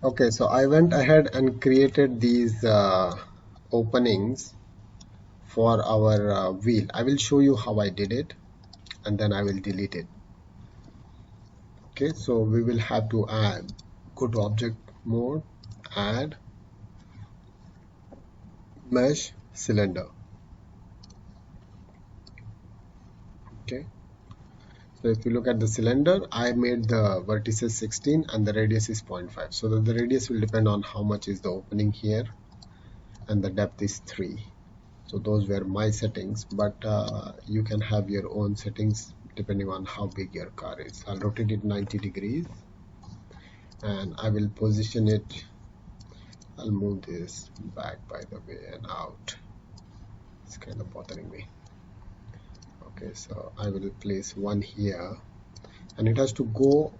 Okay, so I went ahead and created these openings for our wheel. I will show you how I did it and then I will delete it. Okay, so we will have to add, go to object mode, add mesh cylinder. Okay, so if you look at the cylinder, I made the vertices 16 and the radius is 0.5. So that the radius will depend on how much is the opening here and the depth is 3. So those were my settings, but you can have your own settings depending on how big your car is. I'll rotate it 90 degrees and I will position it. I'll move this back by the way and out. It's kind of bothering me. Okay, so I will place one here and it has to go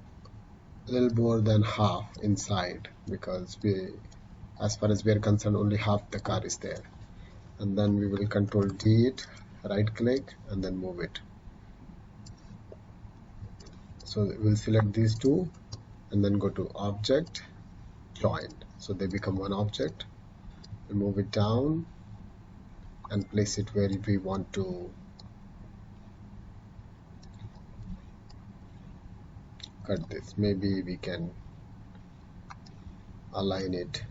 a little more than half inside because as far as we are concerned, only half the car is there. And then we will control D it, right click and then move it. So we'll select these two and then go to object, join. So they become one object. We'll move it down and place it where we want to cut this. Maybe we can align it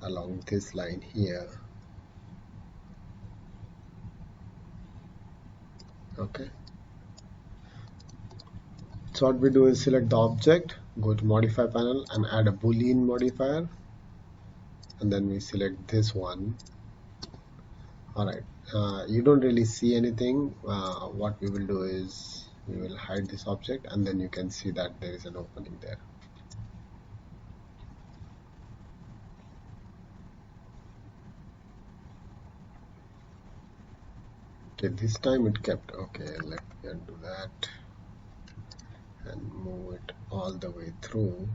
along this line here. Okay. So what we do is select the object, go to modify panel and add a boolean modifier and then we select this one. Alright, you don't really see anything. What we will do is we will hide this object and then you can see that there is an opening there. Okay, this time it kept. Okay, let me undo that and move it all the way through,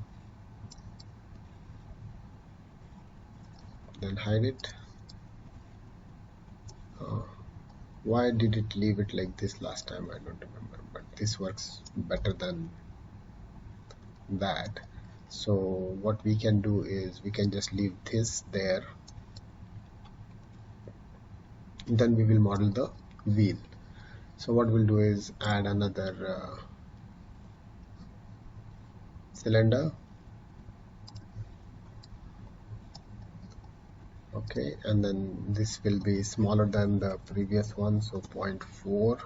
then hide it. Why did it leave it like this last time? I don't remember, but this works better than that. So what we can do is we can just leave this there, then we will model the wheel. So what we'll do is add another cylinder. Okay, and then this will be smaller than the previous one, so 0.4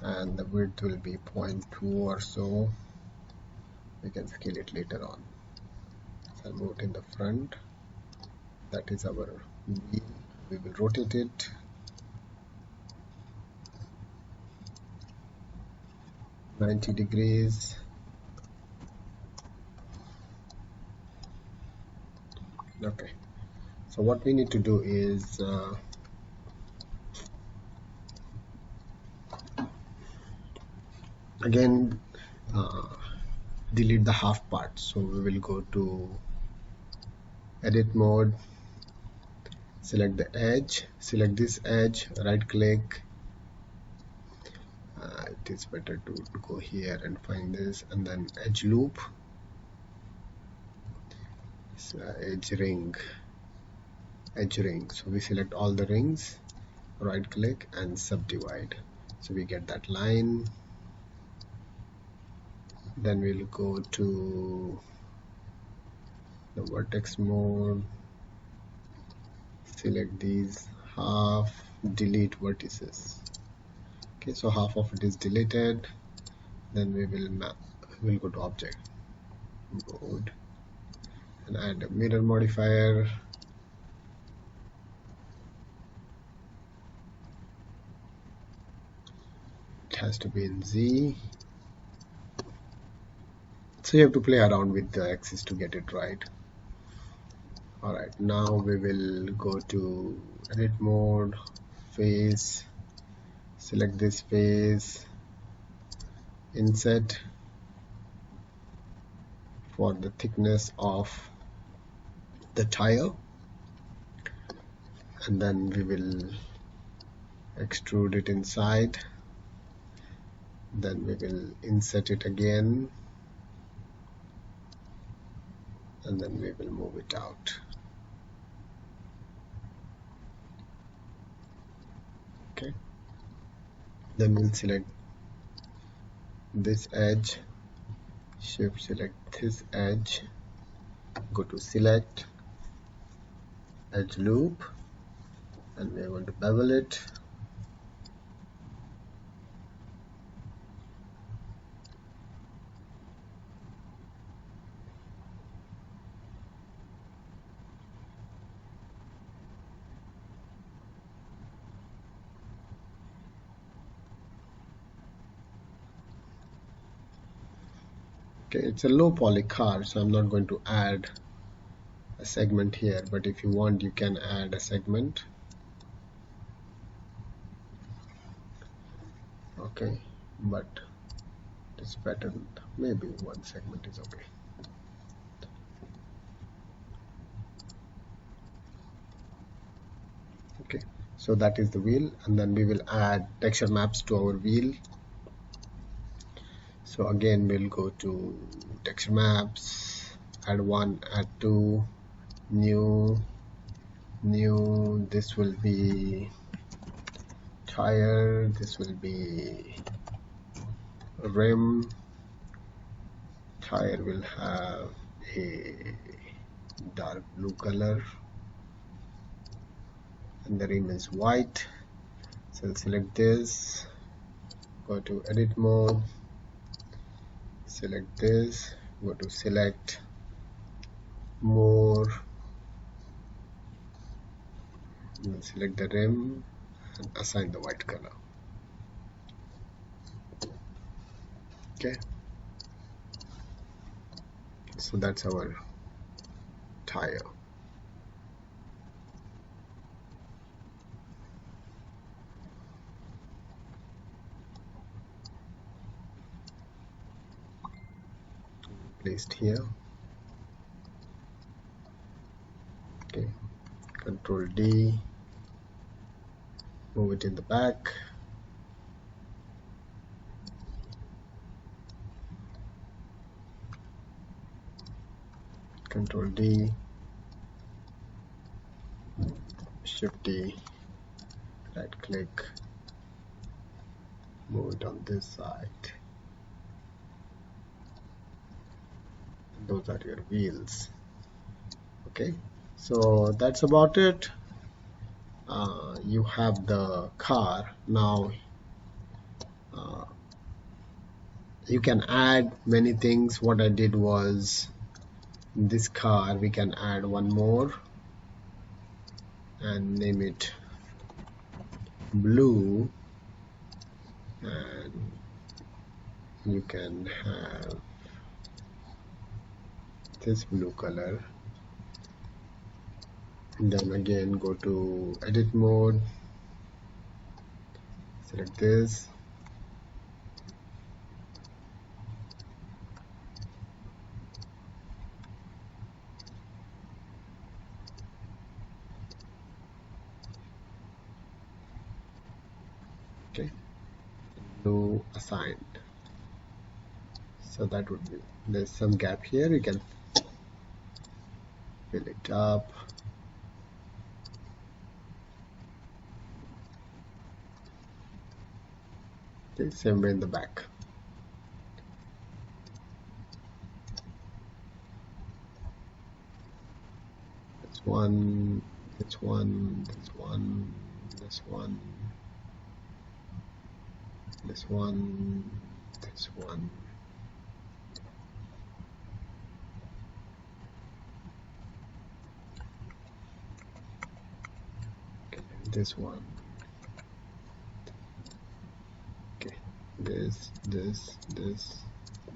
and the width will be 0.2 or so. We can scale it later on. So I'll move it in the front. That is our wheel. We will rotate it. -90 degrees. Okay, so what we need to do is again delete the half part. So we will go to edit mode, select the edge, select this edge, right click. It is better to go here and find this and then edge loop, edge ring. So we select all the rings, right click and subdivide. So we get that line. Then we'll go to the vertex mode, select these half, delete vertices. Okay, so half of it is deleted. Then we will go to object mode and add a mirror modifier. It has to be in Z. So you have to play around with the axis to get it right. Alright, now we will go to edit mode, face, select this face, inset for the thickness of the tire, and then we will extrude it inside. Then we will inset it again and then we will move it out. Okay, then we'll select this edge, shift select this edge, go to select edge loop, and we are going to bevel it. Okay, it's a low poly car, so I'm not going to add a segment here, but if you want you can add a segment. Okay, but it's better, maybe one segment is okay. Okay, so that is the wheel, and then we will add texture maps to our wheel. So again we'll go to texture maps, add 1, add 2, new, this will be tire, this will be rim, tire will have a dark blue color and the rim is white. So I'll select this, go to edit mode, select this, go to select more, and select the rim and assign the white color. Okay, so that's our tire. Placed here. Okay, Control D, move it in the back. Control D, Shift D, right click, move it on this side. Those are your wheels. Okay, so that's about it. You have the car now. You can add many things. What I did was this car we can add one more and name it blue, and you can have this blue color, and then again go to edit mode, select this, okay, blue assigned. So that would be, there's some gap here, you can fill it up. Okay, same way in the back. This one, this one, this one, this one, this one, this one. Okay, this one. Okay, this, this, this,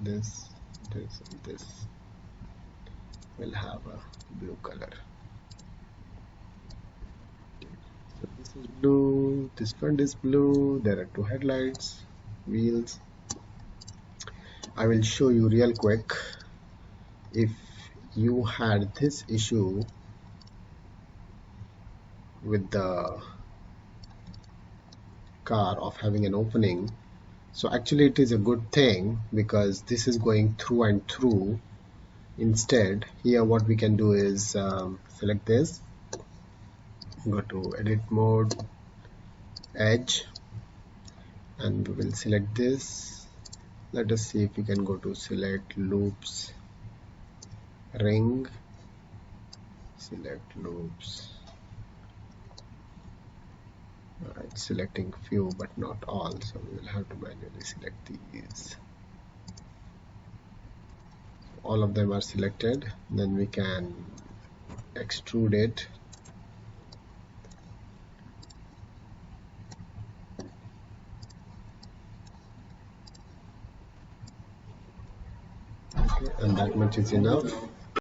this, this, and this will have a blue color. So this is blue, this front is blue, there are two headlights, wheels. I will show you real quick. If you had this issue with the car of having an opening, so actually it is a good thing because this is going through and through, Instead, here what we can do is select this, go to edit mode, edge, and we will select this. Let us see if we can go to select loops, ring, select loops. It's selecting few but not all, so we will have to manually select these. All of them are selected. Then we can extrude it. Okay, and that much is enough.